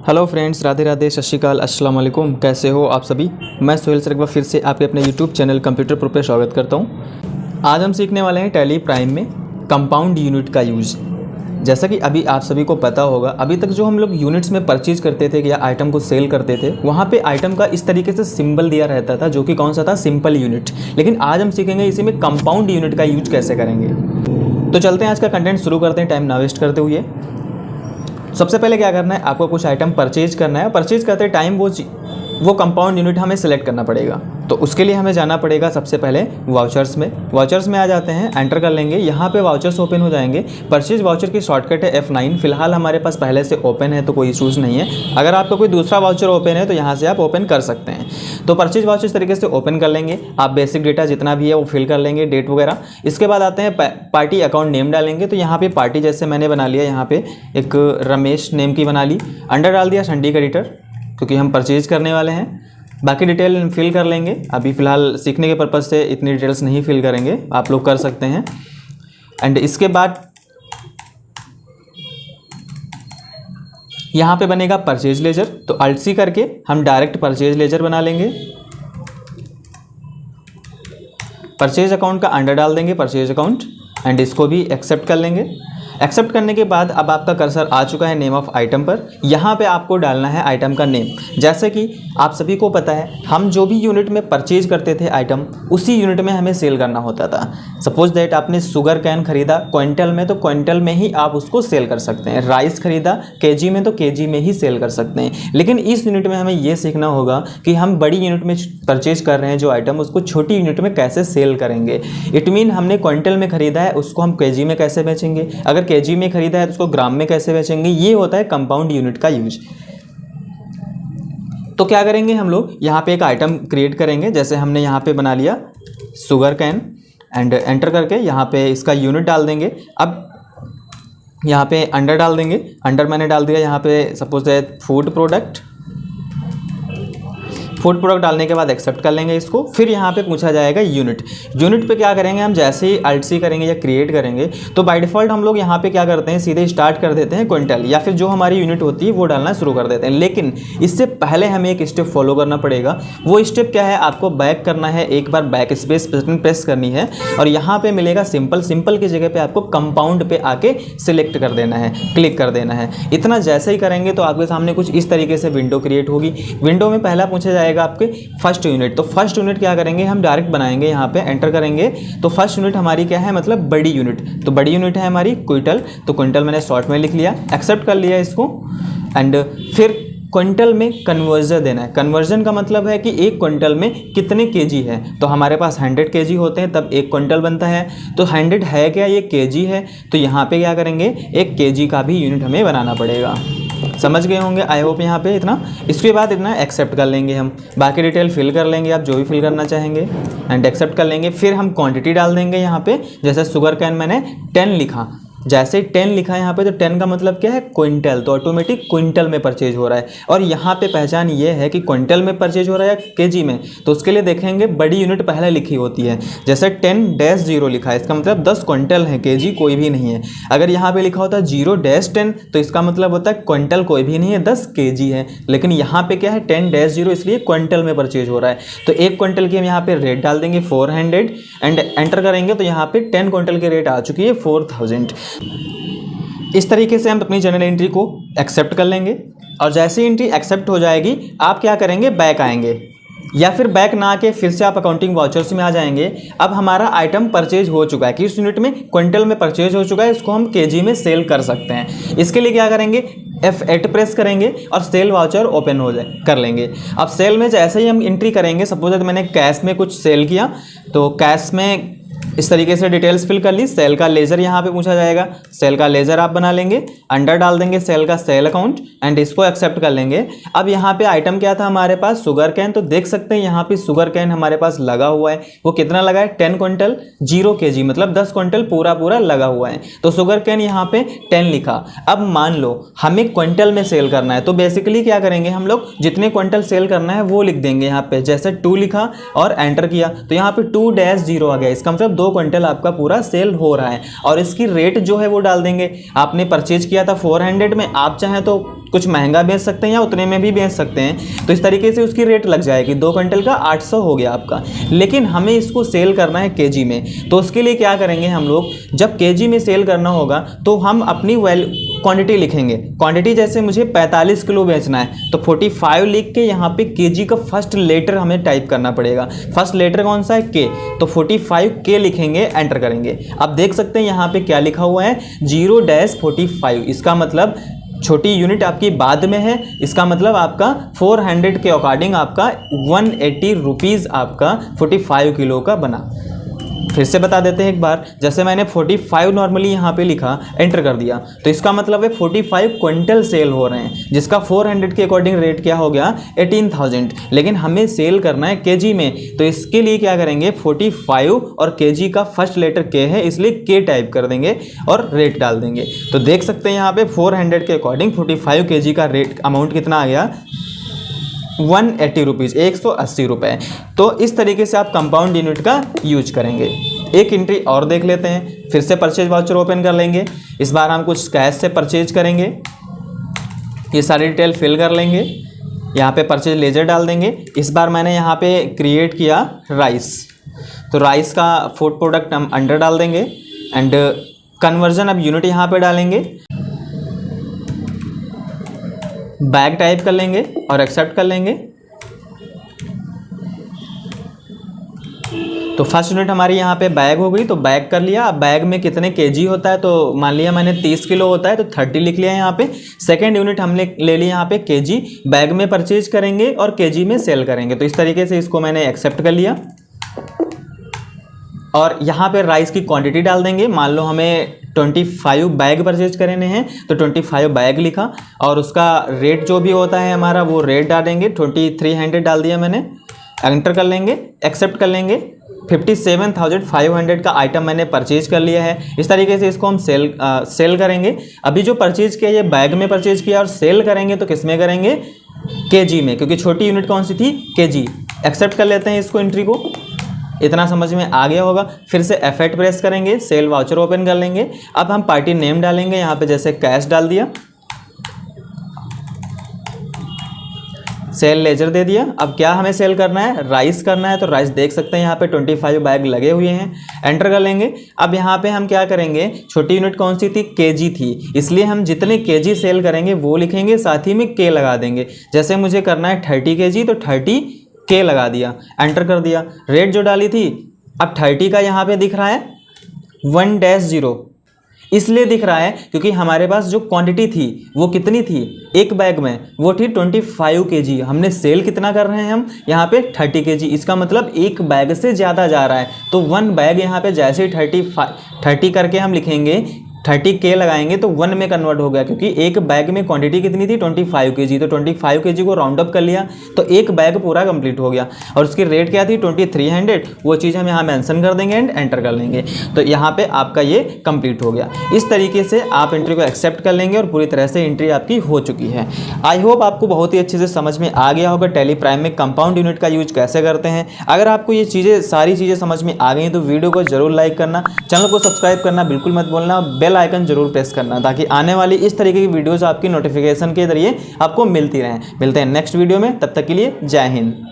Hello friends, Radhe Radhe, सत श्री अकाल, अस्सलाम वालेकुम। कैसे हो आप सभी। मैं सोहेल सर एक बार फिर से आपके अपने यूट्यूब चैनल कंप्यूटर प्रो पे स्वागत करता हूं। आज हम सीखने वाले हैं टैली प्राइम में कंपाउंड यूनिट का यूज़। जैसा कि अभी आप सभी को पता होगा, अभी तक जो हम लोग यूनिट्स में परचेज करते थे या आइटम को सेल करते थे, वहाँ पे आइटम का इस तरीके से सिंबल दिया रहता था, जो कि कौन सा था, सिंपल यूनिट। लेकिन आज हम सीखेंगे इसी में कंपाउंड यूनिट का यूज कैसे करेंगे। तो चलते हैं, आज का कंटेंट शुरू करते हैं टाइम ना वेस्ट करते हुए। सबसे पहले क्या करना है, आपको कुछ आइटम परचेज करना है। परचेज करते टाइम वो कंपाउंड यूनिट हमें सेलेक्ट करना पड़ेगा। तो उसके लिए हमें जाना पड़ेगा सबसे पहले वाउचर्स में। वाउचर्स में आ जाते हैं, एंटर कर लेंगे। यहाँ पे वाउचर्स ओपन हो जाएंगे। परचेज वाउचर की शॉर्टकट है F9। फिलहाल हमारे पास पहले से ओपन है तो कोई इशूज़ नहीं है। अगर आपका कोई दूसरा वाउचर ओपन है तो यहाँ से आप ओपन कर सकते हैं। तो परचेज वाउचर इस तरीके से ओपन कर लेंगे। आप बेसिक डेटा जितना भी है वो फिल कर लेंगे, डेट वगैरह। इसके बाद आते हैं पार्टी अकाउंट नेम डालेंगे। तो यहाँ पे पार्टी जैसे मैंने बना लिया, यहाँ पे एक रमेश नेम की बना ली। अंडर डाल दिया संडी क्रेडिटर, क्योंकि हम परचेज करने वाले हैं। बाकी डिटेल फिल कर लेंगे। अभी फ़िलहाल सीखने के पर्पज़ से इतनी डिटेल्स नहीं फिल करेंगे, आप लोग कर सकते हैं। एंड इसके बाद यहाँ पे बनेगा परचेज लेजर। तो अल्ट सी करके हम डायरेक्ट परचेज लेजर बना लेंगे। परचेज अकाउंट का अंडर डाल देंगे, परचेज अकाउंट, एंड इसको भी एक्सेप्ट कर लेंगे। एक्सेप्ट करने के बाद अब आपका कर्सर आ चुका है नेम ऑफ आइटम पर। यहाँ पे आपको डालना है आइटम का नेम। जैसे कि आप सभी को पता है, हम जो भी यूनिट में परचेज करते थे आइटम, उसी यूनिट में हमें सेल करना होता था। सपोज दैट आपने शुगर कैन खरीदा क्विंटल में, तो क्विंटल में ही आप उसको सेल कर सकते हैं। राइस खरीदा केजी में, तो केजी में ही सेल कर सकते हैं। लेकिन इस यूनिट में हमें ये सीखना होगा कि हम बड़ी यूनिट में परचेज कर रहे हैं जो आइटम, उसको छोटी यूनिट में कैसे सेल करेंगे। इट मीन हमने क्विंटल में खरीदा है, उसको हम केजी में कैसे बेचेंगे। अगर केजी में खरीदा है तो उसको ग्राम में कैसे बेचेंगे। ये होता है कंपाउंड यूनिट का यूज। तो क्या करेंगे, हम लोग यहाँ पे एक आइटम क्रिएट करेंगे। जैसे हमने यहाँ पे बना लिया शुगर कैन, एंड एंटर करके यहाँ पे इसका यूनिट डाल देंगे। अब यहाँ पे अंडर डाल देंगे। अंडर मैंने डाल दिया यहाँ पे सपोज है फूड प्रोडक्ट। फूड प्रोडक्ट डालने के बाद एक्सेप्ट कर लेंगे इसको। फिर यहाँ पे पूछा जाएगा यूनिट। यूनिट पे क्या करेंगे, हम जैसे ही अल्ट सी करेंगे या क्रिएट करेंगे तो बाय डिफ़ॉल्ट हम लोग यहाँ पे क्या करते हैं, सीधे स्टार्ट कर देते हैं क्विंटल, या फिर जो हमारी यूनिट होती है वो डालना शुरू कर देते हैं। लेकिन इससे पहले हमें एक स्टेप फॉलो करना पड़ेगा। वो स्टेप क्या है, आपको बैक करना है, एक बार बैक स्पेस बटन प्रेस करनी है, और यहाँ पे मिलेगा सिंपल। सिंपल की जगह पे आपको कंपाउंड पे आके सिलेक्ट कर देना है, क्लिक कर देना है। इतना जैसे ही करेंगे तो आपके सामने कुछ इस तरीके से विंडो क्रिएट होगी। विंडो में पहला पूछा जाएगा आपके फर्स्ट यूनिट। तो फर्स्ट यूनिट क्या करेंगे, हम डायरेक्ट बनाएंगे। यहाँ पे एंटर करेंगे तो फर्स्ट यूनिट हमारी क्या है, मतलब बड़ी यूनिट। तो बड़ी यूनिट है हमारी क्विंटल। तो क्विंटल मैंने शॉर्ट में लिख लिया, एक्सेप्ट कर लिया इसको। एंड फिर क्विंटल में कन्वर्जन देना है। कन्वर्जन का मतलब है कि एक क्विंटल में कितने केजी है। तो हमारे पास 100 केजी होते हैं तब एक क्विंटल बनता है। तो 100 है क्या, ये केजी है। तो यहाँ पे क्या करेंगे, एक केजी का भी यूनिट हमें बनाना पड़ेगा। समझ गए होंगे आई होप यहाँ पे इतना। इसके बाद इतना एक्सेप्ट कर लेंगे हम। बाकी डिटेल फिल कर लेंगे, आप जो भी फिल करना चाहेंगे, एंड एक्सेप्ट कर लेंगे। फिर हम क्वांटिटी डाल देंगे यहाँ पे। जैसे शुगर कैन मैंने 10 लिखा, जैसे 10 लिखा है यहाँ पे, तो 10 का मतलब क्या है, क्विंटल। तो ऑटोमेटिक क्विंटल में परचेज हो रहा है। और यहाँ पे पहचान ये है कि क्विंटल में परचेज हो रहा है या केजी में। तो उसके लिए देखेंगे बड़ी यूनिट पहले लिखी होती है। जैसे 10-0 लिखा है, इसका मतलब 10 क्विंटल है, केजी कोई भी नहीं है। अगर यहाँ पे लिखा होता है 0-10, तो इसका मतलब होता है क्विंटल कोई भी नहीं है, 10 केजी है। लेकिन यहाँ पे क्या है 10-0, इसलिए क्विंटल में परचेज हो रहा है। तो एक क्विंटल की हम यहाँ पे रेट डाल देंगे 400, एंड एंटर करेंगे तो यहाँ पे 10 क्विंटल की रेट आ चुकी है 4000। इस तरीके से हम अपनी जनरल एंट्री को एक्सेप्ट कर लेंगे। और जैसे एंट्री एक्सेप्ट हो जाएगी, आप क्या करेंगे, बैक आएंगे, या फिर बैक ना आके फिर से आप अकाउंटिंग वाउचर्स में आ जाएंगे। अब हमारा आइटम परचेज हो चुका है, किस यूनिट में, क्विंटल में परचेज हो चुका है। इसको हम केजी में सेल कर सकते हैं। इसके लिए क्या करेंगे, F8 प्रेस करेंगे और सेल वाउचर ओपन हो जाए कर लेंगे। अब सेल में जैसे ही हम एंट्री करेंगे, सपोज मैंने कैश में कुछ सेल किया, तो कैश में इस तरीके से डिटेल्स फिल कर ली। सेल का लेजर यहाँ पे पूछा जाएगा, सेल का लेजर आप बना लेंगे। अंडर डाल देंगे सेल का सेल अकाउंट, एंड इसको एक्सेप्ट कर लेंगे। अब यहाँ पे आइटम क्या था हमारे पास, शुगर कैन। तो देख सकते हैं यहाँ पे शुगर कैन हमारे पास लगा हुआ है। वो कितना लगा है, 10 क्विंटल 0 केजी, मतलब 10 क्विंटल पूरा लगा हुआ है। तो शुगर कैन यहाँ पे 10 लिखा। अब मान लो हमें क्विंटल में सेल करना है, तो बेसिकली क्या करेंगे, हम लोग जितने क्विंटल सेल करना है वो लिख देंगे यहाँ पे। जैसे 2 लिखा और एंटर किया, तो यहाँ पे 2-0 आ गया। इसका मतलब 2 2 क्विंटल आपका पूरा सेल हो रहा है। और इसकी रेट जो है वो डाल देंगे। आपने परचेज किया था 400 में, आप चाहें तो कुछ महंगा बेच सकते हैं या उतने में भी बेच सकते हैं। तो इस तरीके से उसकी रेट लग जाएगी। 2 क्विंटल का 800 हो गया आपका। लेकिन हमें इसको सेल करना है केजी में, तो उसके लिए क्या करेंगे हम लोग, जब केजी में सेल करना होगा तो हम अपनी क्वांटिटी लिखेंगे। क्वांटिटी जैसे मुझे 45 किलो बेचना है तो 45 लिख के यहाँ पे केजी का फर्स्ट लेटर हमें टाइप करना पड़ेगा। फर्स्ट लेटर कौन सा है, के, तो 45 के लिखेंगे, एंटर करेंगे। अब देख सकते हैं यहाँ पे क्या लिखा हुआ है, 0-45। इसका मतलब छोटी यूनिट आपकी बाद में है। इसका मतलब आपका 400 के अकॉर्डिंग आपका 180 रुपीज़ आपका 45 किलो का बना। फिर से बता देते हैं एक बार, जैसे मैंने 45 नॉर्मली यहाँ पे लिखा, एंटर कर दिया, तो इसका मतलब है 45 क्विंटल सेल हो रहे हैं, जिसका 400 के अकॉर्डिंग रेट क्या हो गया, 18,000। लेकिन हमें सेल करना है केजी में, तो इसके लिए क्या करेंगे, 45 और केजी का फर्स्ट लेटर के है, इसलिए के टाइप कर देंगे और रेट डाल देंगे। तो देख सकते हैं यहाँ पे 400 के अकॉर्डिंग 45 केजी का रेट अमाउंट कितना आ गया, 180 रुपीज़, 180 रुपये। तो इस तरीके से आप कंपाउंड यूनिट का यूज करेंगे। एक एंट्री और देख लेते हैं। फिर से परचेज वाउचर ओपन कर लेंगे। इस बार हम कुछ कैश से परचेज करेंगे। ये सारी डिटेल फिल कर लेंगे। यहाँ पे परचेज लेजर डाल देंगे। इस बार मैंने यहाँ पे क्रिएट किया राइस, तो राइस का फूड प्रोडक्ट हम अंडर डाल देंगे एंड कन्वर्जन अब यूनिट यहाँ पे डालेंगे। बैग टाइप कर लेंगे और एक्सेप्ट कर लेंगे। तो फर्स्ट यूनिट हमारी यहाँ पे बैग हो गई, तो बैग कर लिया। अब बैग में कितने केजी होता है, तो मान लिया मैंने 30 किलो होता है तो 30 लिख लिया यहाँ पे। सेकेंड यूनिट हमने ले लिया यहाँ पे केजी, बैग में परचेज करेंगे और केजी में सेल करेंगे। तो इस तरीके से इसको मैंने एक्सेप्ट कर लिया। और यहाँ पे राइस की क्वांटिटी डाल देंगे। मान लो हमें 25 बैग परचेज करने हैं तो 25 बैग लिखा, और उसका रेट जो भी होता है हमारा वो रेट डालेंगे। 2300 डाल दिया मैंने, एंटर कर लेंगे, एक्सेप्ट कर लेंगे। 57,500 का आइटम मैंने परचेज कर लिया है। इस तरीके से इसको हम सेल करेंगे। अभी जो परचेज किया ये बैग में परचेज किया, और सेल करेंगे तो किस में करेंगे, केजी में, क्योंकि छोटी यूनिट कौन सी थी, केजी। एक्सेप्ट कर लेते हैं इसको, एंट्री को। इतना समझ में आ गया होगा। फिर से F8 प्रेस करेंगे, सेल वाउचर ओपन कर लेंगे। अब हम पार्टी नेम डालेंगे, यहाँ पे जैसे कैश डाल दिया, सेल लेजर दे दिया। अब क्या हमें सेल करना है, राइस करना है, तो राइस देख सकते हैं यहाँ पे 25 बैग लगे हुए हैं, एंटर कर लेंगे। अब यहाँ पे हम क्या करेंगे, छोटी यूनिट कौन सी थी, केजी थी, इसलिए हम जितने केजी सेल करेंगे वो लिखेंगे, साथ ही में के लगा देंगे। जैसे मुझे करना है 30 केजी तो 30 के लगा दिया, एंटर कर दिया। रेट जो डाली थी, अब 30 का यहाँ पे दिख रहा है 1-0, इसलिए दिख रहा है क्योंकि हमारे पास जो क्वांटिटी थी वो कितनी थी, एक बैग में वो थी 25 केजी। हमने सेल कितना कर रहे हैं हम यहाँ पे 30 केजी, इसका मतलब एक बैग से ज़्यादा जा रहा है। तो 1 बैग यहाँ पे जैसे ही 30 करके हम लिखेंगे, 30 के लगाएंगे तो 1 में कन्वर्ट हो गया, क्योंकि एक बैग में क्वांटिटी कितनी थी 25 केजी। तो 25 केजी को राउंड अप कर लिया तो एक बैग पूरा कंप्लीट हो गया। और उसकी रेट क्या थी 2300, वो चीज़ हम यहाँ मेंशन कर देंगे एंड एंटर कर लेंगे। तो यहाँ पे आपका ये कंप्लीट हो गया। इस तरीके से आप एंट्री को एक्सेप्ट कर लेंगे और पूरी तरह से एंट्री आपकी हो चुकी है। आई होप आपको बहुत ही अच्छे से समझ में आ गया होगा टैली प्राइम में कंपाउंड यूनिट का यूज कैसे करते हैं। अगर आपको ये चीज़ें सारी चीज़ें समझ में आ गई तो वीडियो को जरूर लाइक करना, चैनल को सब्सक्राइब करना बिल्कुल मत भूलना, बेल आइकन जरूर प्रेस करना, ताकि आने वाली इस तरीके की वीडियोस आपकी नोटिफिकेशन के जरिए आपको मिलती रहें। मिलते हैं नेक्स्ट वीडियो में, तब तक के लिए जय हिंद।